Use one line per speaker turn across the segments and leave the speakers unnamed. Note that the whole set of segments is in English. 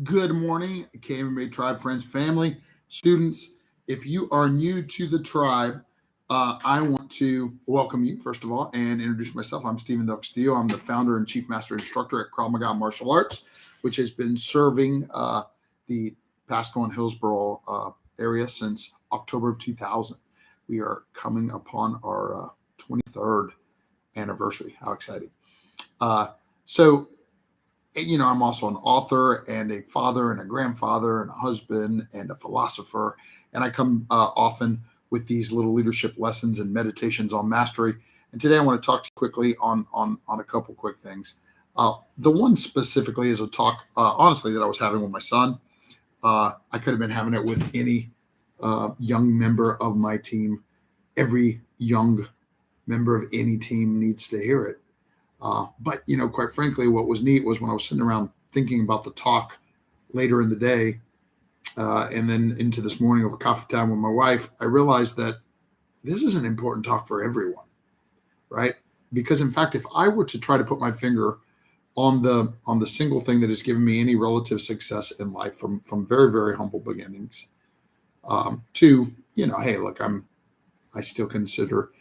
Good morning, KMA Tribe friends, family, students. If you are new to the tribe, I want to welcome you, first of all, and introduce myself. I'm Stephen Del Castillo. I'm the founder and chief master instructor at Krav Maga Martial Arts, which has been serving the Pasco and Hillsborough area since October of 2000. We are coming upon our 23rd anniversary. How exciting! So I'm also an author and a father and a grandfather and a husband and a philosopher. And I come often with these little leadership lessons and meditations on mastery. And today I want to talk to you quickly on a couple quick things. The one specifically is a talk, honestly, that I was having with my son. I could have been having it with any young member of my team. Every young member of any team needs to hear it. But quite frankly, what was neat was when I was sitting around thinking about the talk later in the day, and then into this morning over coffee time with my wife, I realized that this is an important talk for everyone, right? Because in fact, if I were to try to put my finger on the single thing that has given me any relative success in life from very, very humble beginnings, to hey, look, I still consider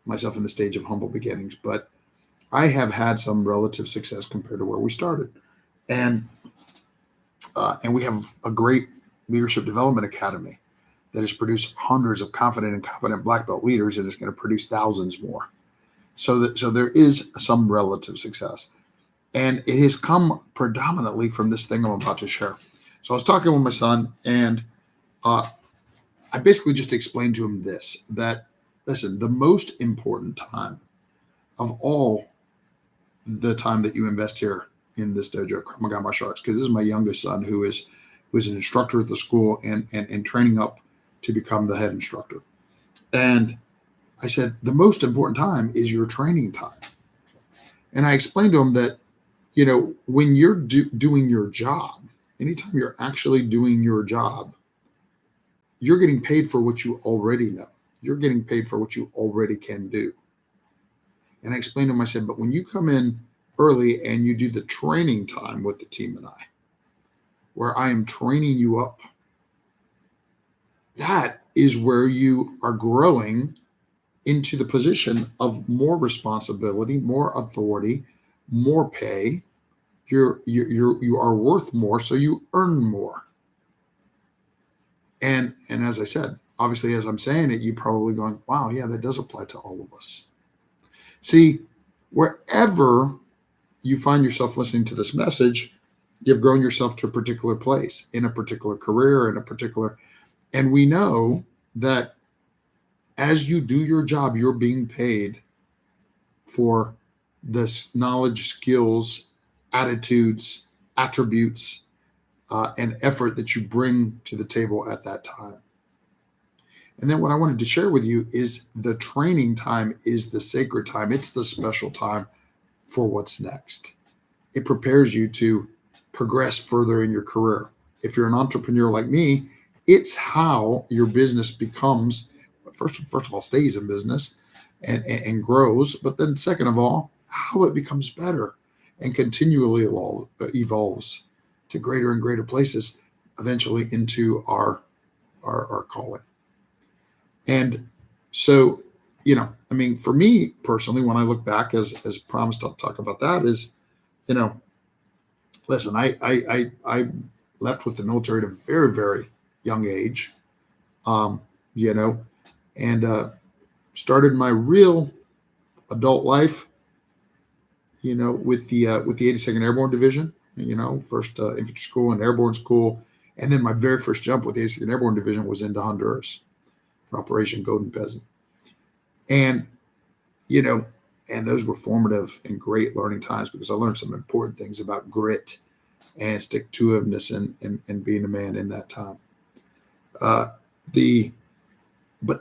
myself in the stage of humble beginnings, but I have had some relative success compared to where we started, and we have a great leadership development academy that has produced hundreds of confident and competent black belt leaders, and is going to produce thousands more. So there is some relative success, and it has come predominantly from this thing I'm about to share. So I was talking with my son, and I basically just explained to him this: that listen, the most important time of all the time that you invest here in this dojo, Krav Maga Martial Arts, because this is my youngest son who is an instructor at the school and training up to become the head instructor. And I said, the most important time is your training time. And I explained to him that, when you're doing your job, anytime you're actually doing your job, you're getting paid for what you already know. You're getting paid for what you already can do. And I explained to him, I said, but when you come in early and you do the training time with the team and I, where I am training you up, that is where you are growing into the position of more responsibility, more authority, more pay. You are worth more, so you earn more. And as I said, obviously, as I'm saying it, you're probably going, wow, yeah, that does apply to all of us. See, wherever you find yourself listening to this message, you've grown yourself to a particular place in a particular career, and we know that as you do your job, you're being paid for the knowledge, skills, attitudes, attributes, and effort that you bring to the table at that time. And then what I wanted to share with you is the training time is the sacred time. It's the special time for what's next. It prepares you to progress further in your career. If you're an entrepreneur like me, it's how your business becomes, first of all, stays in business and grows, but then second of all, how it becomes better and continually evolves to greater and greater places, eventually into our calling. And so, for me personally, when I look back, as promised, I'll talk about that, is, listen, I left with the military at a very, very young age, and started my real adult life, with the 82nd Airborne Division, first infantry school and airborne school. And then my very first jump with the 82nd Airborne Division was into Honduras for Operation Golden Peasant. And, and those were formative and great learning times, because I learned some important things about grit and stick-to-itiveness and being a man in that time. But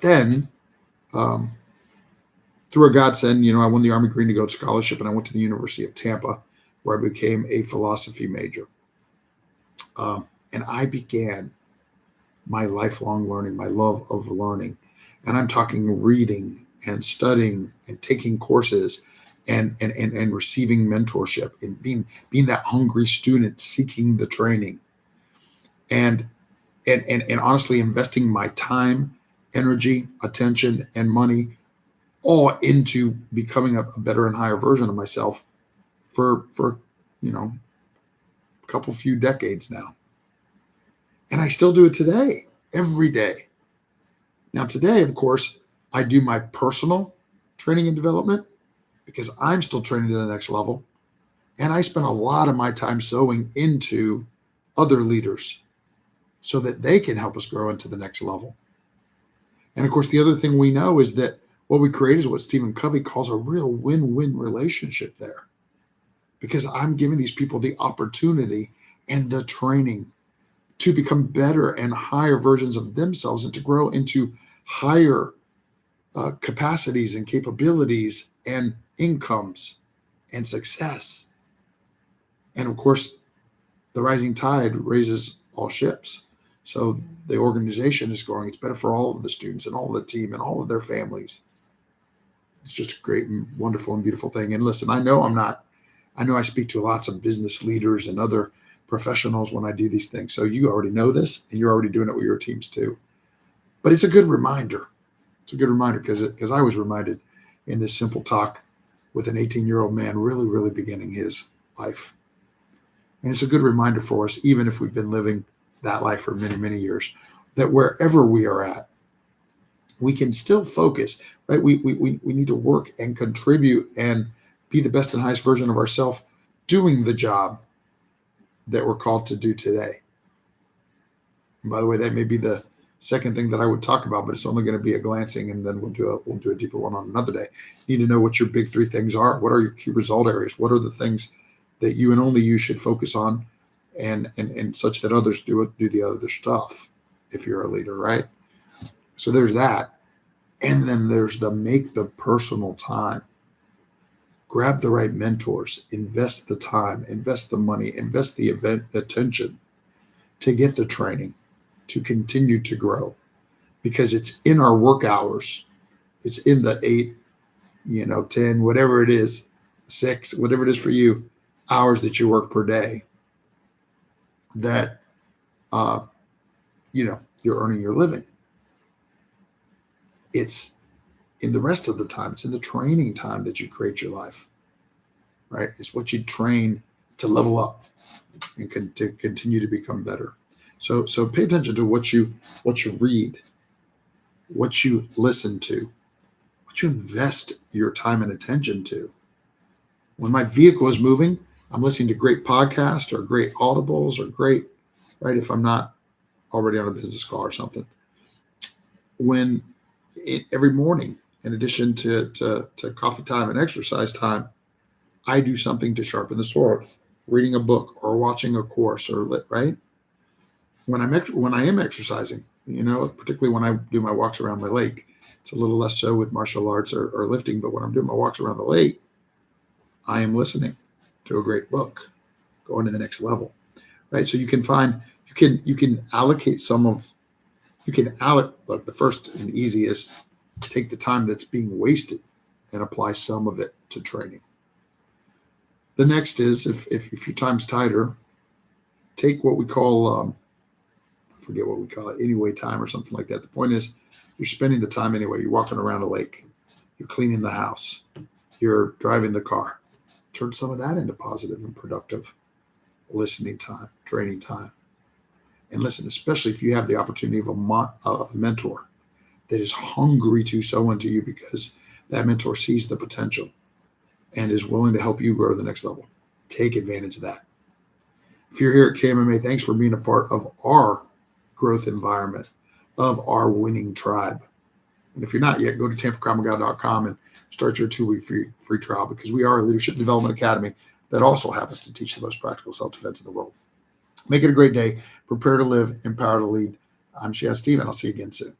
then, through a godsend, I won the Army Green to Gold Scholarship, and I went to the University of Tampa, where I became a philosophy major. And I began my lifelong learning, my love of learning. And I'm talking reading and studying and taking courses and receiving mentorship, and being that hungry student seeking the training, and honestly investing my time, energy, attention, and money all into becoming a better and higher version of myself for a couple few decades now. And I still do it today, every day. Now today, of course, I do my personal training and development because I'm still training to the next level. And I spend a lot of my time sowing into other leaders so that they can help us grow into the next level. And of course, the other thing we know is that what we create is what Stephen Covey calls a real win-win relationship there, because I'm giving these people the opportunity and the training to become better and higher versions of themselves and to grow into higher capacities and capabilities and incomes and success. And of course, the rising tide raises all ships. So the organization is growing. It's better for all of the students and all of the team and all of their families. It's just a great and wonderful and beautiful thing. And listen, I know I speak to lots of business leaders and other professionals when I do these things. So you already know this and you're already doing it with your teams too. But it's a good reminder. It's a good reminder because I was reminded in this simple talk with an 18-year-old man really, really beginning his life. And it's a good reminder for us, even if we've been living that life for many, many years, that wherever we are at, we can still focus, right? We need to work and contribute and be the best and highest version of ourselves doing the job that we're called to do today. And by the way, that may be the second thing that I would talk about, but it's only going to be a glancing, and then we'll do a deeper one on another day. You need to know what your big three things are. What are your key result areas? What are the things that you and only you should focus on, and such that others do the other stuff if you're a leader, right? So there's that. And then there's make the personal time. Grab the right mentors, invest the time, invest the money, invest the attention to get the training, to continue to grow, because it's in our work hours. It's in the 8, 10, whatever it is, 6, whatever it is for you, hours that you work per day that, you're earning your living. It's in the rest of the time. It's in the training time that you create your life, right? It's what you train to level up and to continue to become better. So pay attention to what you read, what you listen to, what you invest your time and attention to. When my vehicle is moving, I'm listening to great podcasts or great audibles or great, right? If I'm not already on a business call or something. Every morning, in addition to coffee time and exercise time, I do something to sharpen the sword, reading a book or watching a course right? When I am exercising, particularly when I do my walks around my lake, it's a little less so with martial arts or lifting, but when I'm doing my walks around the lake, I am listening to a great book, going to the next level, right? So you can allocate look, the first and easiest, take the time that's being wasted and apply some of it to training. The next is, if your time's tighter, take what we call, I forget what we call it, anyway time or something like that. The point is, you're spending the time anyway. You're walking around a lake. You're cleaning the house. You're driving the car. Turn some of that into positive and productive listening time, training time. And listen, especially if you have the opportunity of a mentor that is hungry to sow into you, because that mentor sees the potential and is willing to help you grow to the next level. Take advantage of that. If you're here at KMMA, thanks for being a part of our growth environment, of our winning tribe. And if you're not yet, go to tampakravmaga.com and start your 2-week free trial, because we are a leadership development academy that also happens to teach the most practical self-defense in the world. Make it a great day. Prepare to live, empower to lead. I'm Chef Steve, and I'll see you again soon.